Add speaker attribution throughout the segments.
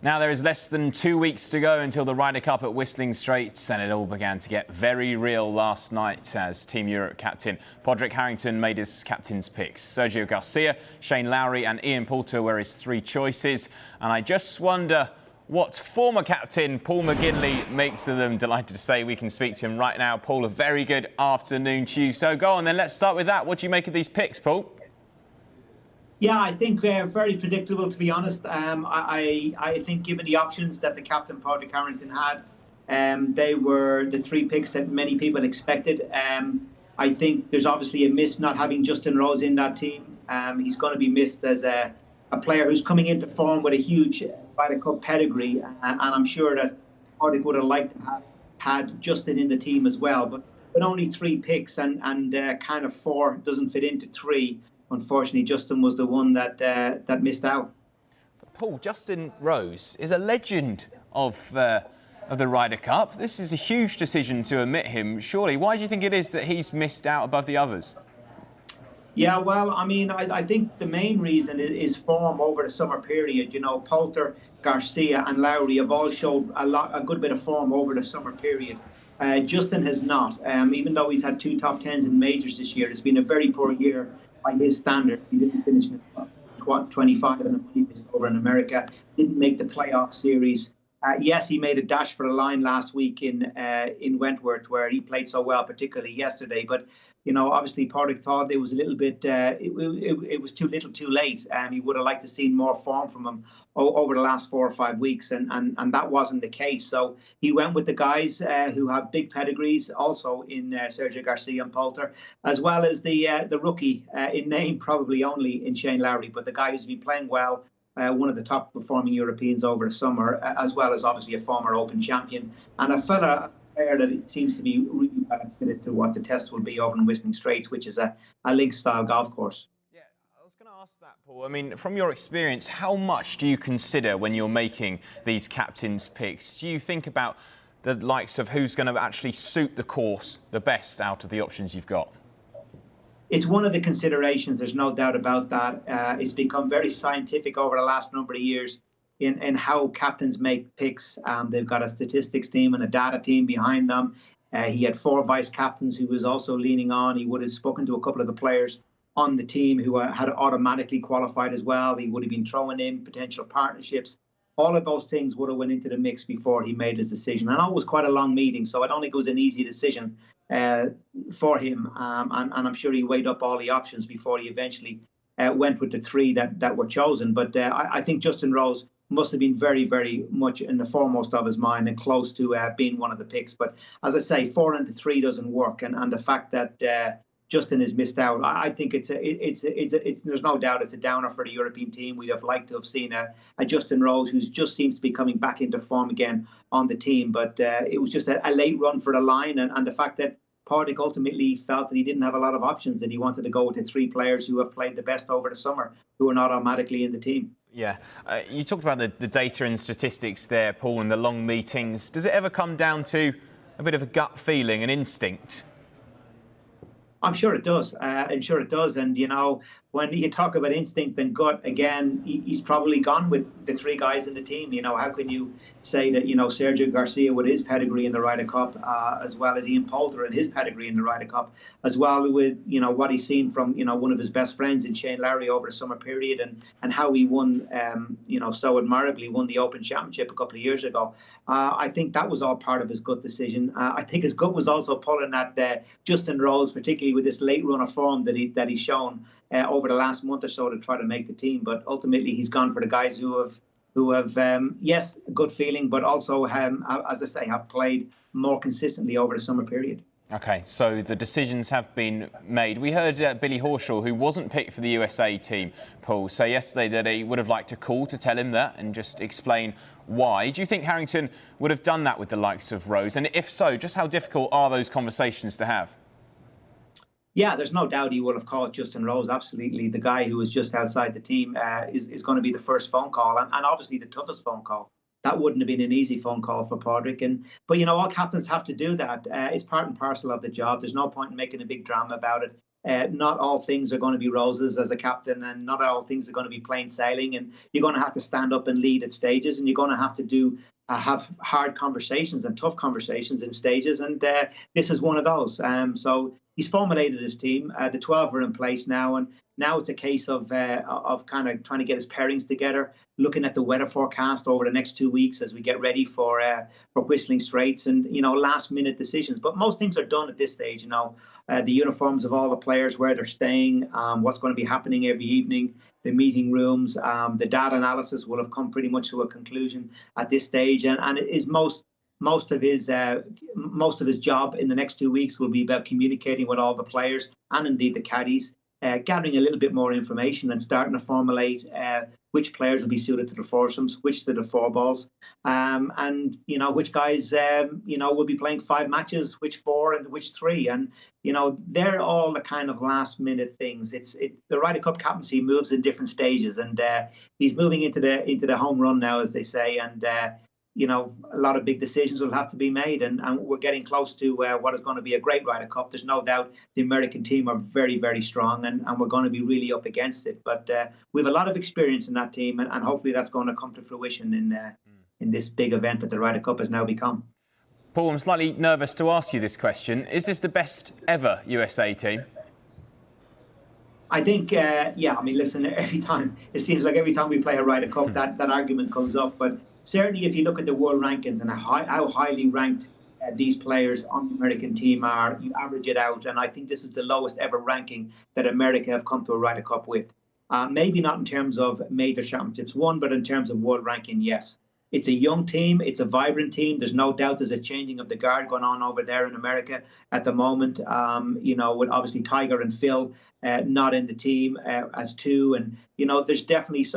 Speaker 1: Now there is less than 2 weeks to go until the Ryder Cup at Whistling Straits, and it all began to get very real last night as Team Europe captain Padraig Harrington made his captain's picks. Sergio Garcia, Shane Lowry and Ian Poulter were his three choices, and I just wonder what former captain Paul McGinley makes of them. Delighted to say we can speak to him right now. Paul, a very good afternoon to you. So go on then, let's start with that. What do you make of these picks, Paul?
Speaker 2: Yeah, I think they're very predictable, to be honest. I think given the options that the captain, Padraig Harrington, had, they were the three picks that many people expected. I think there's obviously a miss not having Justin Rose in that team. He's going to be missed as a player who's coming into form with a huge Ryder Cup pedigree. And I'm sure that Padraig would have liked to have had Justin in the team as well. But only three picks and kind of four doesn't fit into three. Unfortunately, Justin was the one that missed out.
Speaker 1: But Paul, Justin Rose is a legend of the Ryder Cup. This is a huge decision to omit him, surely. Why do you think it is that he's missed out above the others?
Speaker 2: Yeah, well, I mean, I think the main reason is form over the summer period. You know, Poulter, Garcia and Lowry have all showed a good bit of form over the summer period. Justin has not. Even though he's had two top tens in majors this year, it's been a very poor year by his standard. He didn't finish in the top 25 and he missed over in America. Didn't make the playoff series. Yes, he made a dash for the line last week in Wentworth, where he played so well, particularly yesterday. But you know, obviously, Padraig thought it was a little bit, it was too little, too late. He would have liked to see more form from him over the last 4 or 5 weeks, and that wasn't the case. So he went with the guys who have big pedigrees, also in Sergio Garcia and Poulter, as well as the rookie in name, probably only in Shane Lowry, but the guy who's been playing well. One of the top performing Europeans over the summer, as well as obviously a former Open champion and a player that it seems to be really well fitted to what the test will be over in Whistling Straits, which is a links-style golf course.
Speaker 1: Yeah, I was going to ask that, Paul. I mean, from your experience, how much do you consider when you're making these captain's picks? Do you think about the likes of who's going to actually suit the course the best out of the options you've got?
Speaker 2: It's one of the considerations, there's no doubt about that. It's become very scientific over the last number of years in how captains make picks. They've got a statistics team and a data team behind them. He had 4 vice captains who was also leaning on. He would have spoken to a couple of the players on the team who had automatically qualified as well. He would have been throwing in potential partnerships. All of those things would have went into the mix before he made his decision. I know it was quite a long meeting, so I don't think it was an easy decision for him. And I'm sure he weighed up all the options before he eventually went with the 3 that were chosen. But I think Justin Rose must have been very, very much in the foremost of his mind and close to being one of the picks. But as I say, 4 and 3 doesn't work. And the fact that Justin is missed out, I think it's there's no doubt it's a downer for the European team. We'd have liked to have seen a Justin Rose who just seems to be coming back into form again on the team. But it was just a late run for the line, and the fact that Padraig ultimately felt that he didn't have a lot of options, and he wanted to go with the 3 players who have played the best over the summer, who are not automatically in the team.
Speaker 1: Yeah, you talked about the data and statistics there, Paul, and the long meetings. Does it ever come down to a bit of a gut feeling, an instinct?
Speaker 2: I'm sure it does. I'm sure it does. And, you know, when you talk about instinct and gut, again, he's probably gone with the 3 guys in the team. You know, how can you say that, you know, Sergio Garcia with his pedigree in the Ryder Cup, as well as Ian Poulter and his pedigree in the Ryder Cup, as well with, you know, what he's seen from, you know, one of his best friends in Shane Lowry over the summer period, and how he won, you know, so admirably won the Open Championship a couple of years ago. I think that was all part of his gut decision. I think his gut was also pulling at Justin Rose, particularly with this late run of form that he's shown over the last month or so to try to make the team. But ultimately, he's gone for the guys who have yes, a good feeling, but also, as I say, have played more consistently over the summer period.
Speaker 1: OK, so the decisions have been made. We heard Billy Horschel, who wasn't picked for the USA team, Paul, say yesterday that he would have liked a call to tell him that and just explain why. Do you think Harrington would have done that with the likes of Rose? And if so, just how difficult are those conversations to have?
Speaker 2: Yeah, there's no doubt he would have called Justin Rose. Absolutely. The guy who was just outside the team is going to be the first phone call, and obviously the toughest phone call. That wouldn't have been an easy phone call for Padraig. But, you know, all captains have to do that. It's part and parcel of the job. There's no point in making a big drama about it. not all things are going to be roses as a captain, and not all things are going to be plain sailing. And you're going to have to stand up and lead at stages, and you're going to have to have hard conversations and tough conversations in stages. And this is one of those. So he's formulated his team. The 12 are in place now, and now it's a case of kind of trying to get his pairings together, looking at the weather forecast over the next 2 weeks as we get ready for Whistling Straits, and last minute decisions. But most things are done at this stage. The uniforms of all the players, where they're staying, what's going to be happening every evening, the meeting rooms, the data analysis will have come pretty much to a conclusion at this stage, and it is most of his job in the next 2 weeks will be about communicating with all the players and indeed the caddies, gathering a little bit more information and starting to formulate which players will be suited to the foursomes, which to the four balls, and which guys will be playing 5 matches, which 4 and which 3, and they're all the kind of last minute things. The Ryder Cup captaincy moves in different stages, and he's moving into the home run now, as they say, and a lot of big decisions will have to be made, and we're getting close to what is going to be a great Ryder Cup. There's no doubt the American team are very, very strong, and we're going to be really up against it. But we have a lot of experience in that team, and hopefully that's going to come to fruition in this big event that the Ryder Cup has now become.
Speaker 1: Paul, I'm slightly nervous to ask you this question. Is this the best ever USA team?
Speaker 2: I think, listen, every time we play a Ryder Cup, that argument comes up. But certainly, if you look at the world rankings and how highly ranked these players on the American team are, you average it out, and I think this is the lowest ever ranking that America have come to a Ryder Cup with. Maybe not in terms of major championships won, but in terms of world ranking, yes. It's a young team. It's a vibrant team. There's no doubt there's a changing of the guard going on over there in America at the moment. With obviously Tiger and Phil not in the team as two. And, there's definitely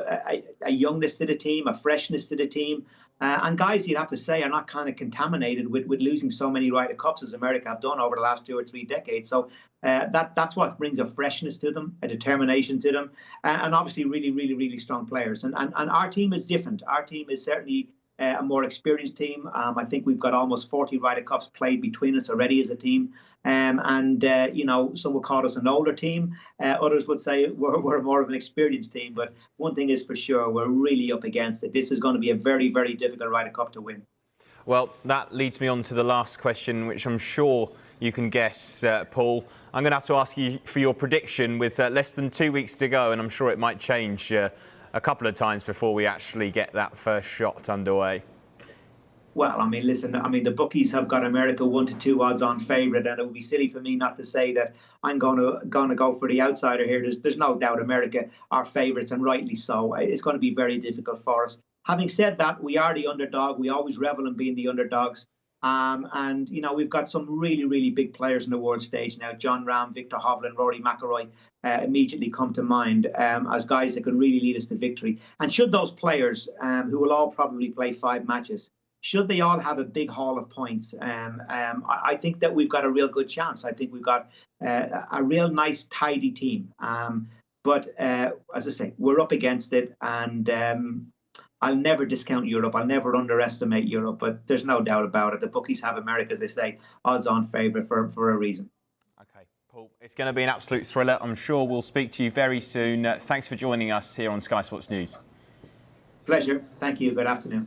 Speaker 2: a youngness to the team, a freshness to the team. And guys, you'd have to say, are not kind of contaminated with losing so many Ryder Cups as America have done over the last 2 or 3 decades. So that's what brings a freshness to them, a determination to them, and obviously really, really, really strong players. And our team is different. Our team is certainly a more experienced team. I think we've got almost 40 Ryder Cups played between us already as a team. Some will call us an older team. Others would say we're more of an experienced team. But one thing is for sure, we're really up against it. This is going to be a very, very difficult Ryder Cup to win.
Speaker 1: Well, that leads me on to the last question, which I'm sure you can guess, Paul. I'm going to have to ask you for your prediction with less than 2 weeks to go, and I'm sure it might change a couple of times before we actually get that first shot underway.
Speaker 2: Well, the bookies have got America 1 to 2 odds on favourite, and it would be silly for me not to say that I'm going to go for the outsider here. There's no doubt America are favourites, and rightly so. It's going to be very difficult for us. Having said that, we are the underdog. We always revel in being the underdogs. We've got some really, really big players on the world stage now. John Rahm, Victor Hovland, Rory McIlroy immediately come to mind as guys that can really lead us to victory. And should those players, who will all probably play 5 matches, should they all have a big haul of points, I think that we've got a real good chance. I think we've got a real nice, tidy team. But as I say, we're up against it, and I'll never discount Europe. I'll never underestimate Europe, but there's no doubt about it. The bookies have America, as they say, odds-on favourite for a reason.
Speaker 1: OK, Paul, it's going to be an absolute thriller. I'm sure we'll speak to you very soon. Thanks for joining us here on Sky Sports News.
Speaker 2: Pleasure. Thank you. Good afternoon.